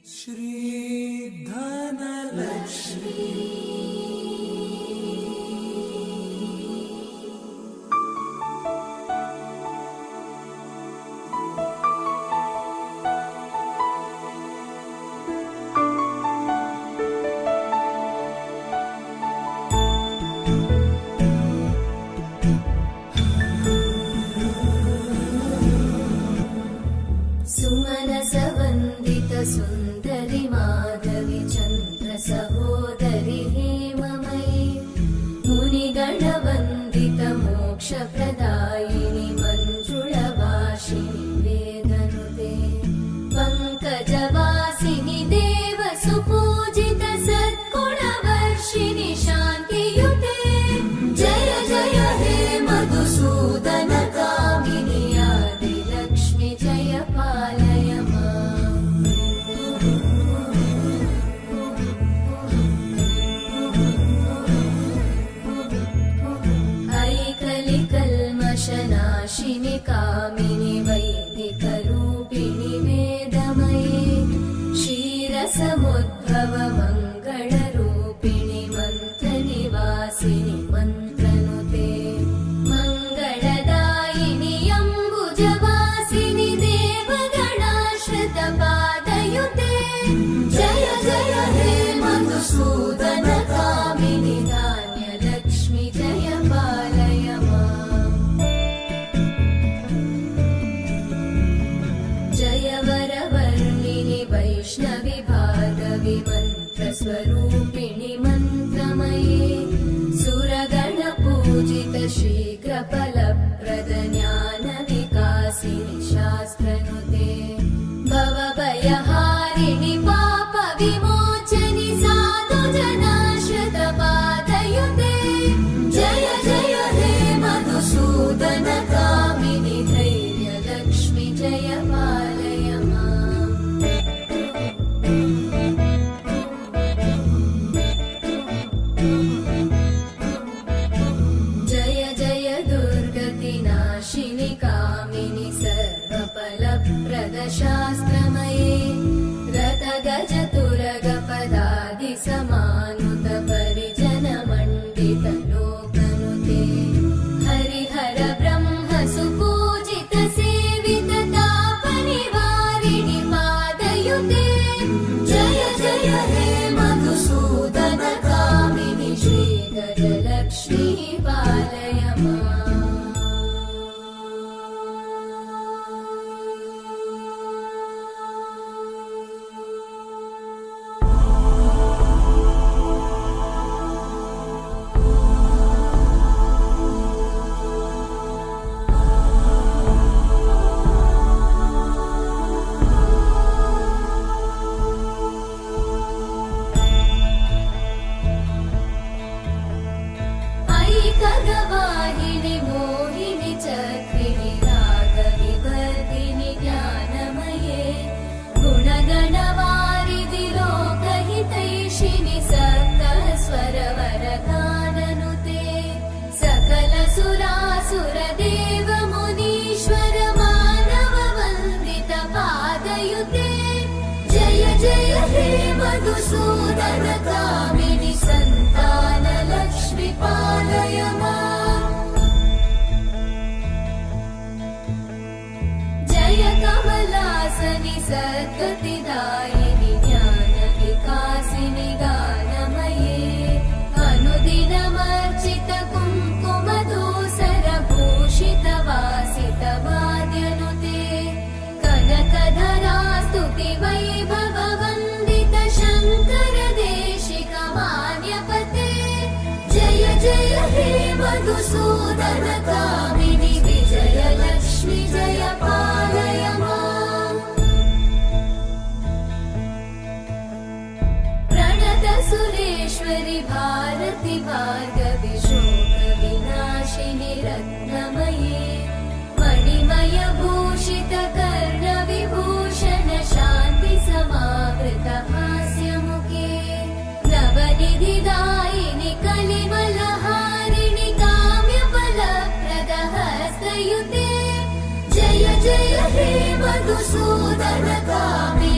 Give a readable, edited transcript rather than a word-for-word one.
श्री धनलक्ष्मी सुन्दरि माधवी चन्द्र सहोदरि हेममयी मुनिगणवन्दित मोक्षप्रदायिनि मञ्जुळवासिनि वेदनुते पङ्कजवासिनि देव सुपूजित सद्गुणवर्षिणि शान्तियुते जय जय हे मधुसूदन कामिनि आदिलक्ष्मि जय पालय नाशिनि कामिनि वैदिकरूपिणि वेदमये क्षीरसमुद्भव मङ्गलरूपिणि मन्त्रनिवासिनि मन्त्रनुते मङ्गलदायिनि अम्बुजवासिनि देवगणाश्रितपादयुते जय जय हे मधुसूदन कामिनि धान्यलक्ष्मि जय पालय वरवर्णिनि वैष्णवि भार्गवि मन्त्रस्वरूपिणि मन्त्रमये सुरगणपूजित शीघ्रफलप्रद ज्ञानविकासिनि शास्त्रनुते भवभयहारिणि पापविमोचनि साधुजनाश्रितपादयुते जय जय हे मधुसूदन कामिनि धैर्यलक्ष्मि जय पालय जय जय दुर्गतिनाशिनि कामिनि सर्वफलप्रद शास्त्रमये रथगजतुरगपदादि समानुत परिजन मण्डित लोकनुते हरिहर ब्रह्म सुपूजित सेवित तापनिवारिणि पादयुते जय जय हे मधुसूदन कामिनि श्रीगजलक्ष्मी पालय खगवाहिनि मोहिनि चक्रिणि रागविवर्धिनि ज्ञानमये गुणगणवारिधि लोकहितैषिणि सप्तस्वरवरगाननुते सकलसुरासुर देव मुनीश्वर मानव वन्दित पादयुते जय जय हे मधुसूदन कामिनि सन्तान लक्ष्मि पालय जय कमलासनि सद्गतिदायिनि ज्ञानविकासिनि गानमये अनुदिनमर्चित कुङ्कुमधूसर भूषित वासित वाद्यनुते कनकधरा स्तुति वैभव वन्दित शङ्कर देशिक मान्यपते जय जय हे मधुसूदन कामिनि विजयलक्ष्मि जय पालय प्रणत सुरेश्वरि भारति भार्गवि शोकविनाशिनि रत्नमये मणिमय भूषित कर्णविभूषण शान्ति समावृत हास्यमुखे नवनिधिदायिनि कलिमलहारिणि काम्यफलप्रद हस्तयुते जय जय हे मधुसूदन कामिनि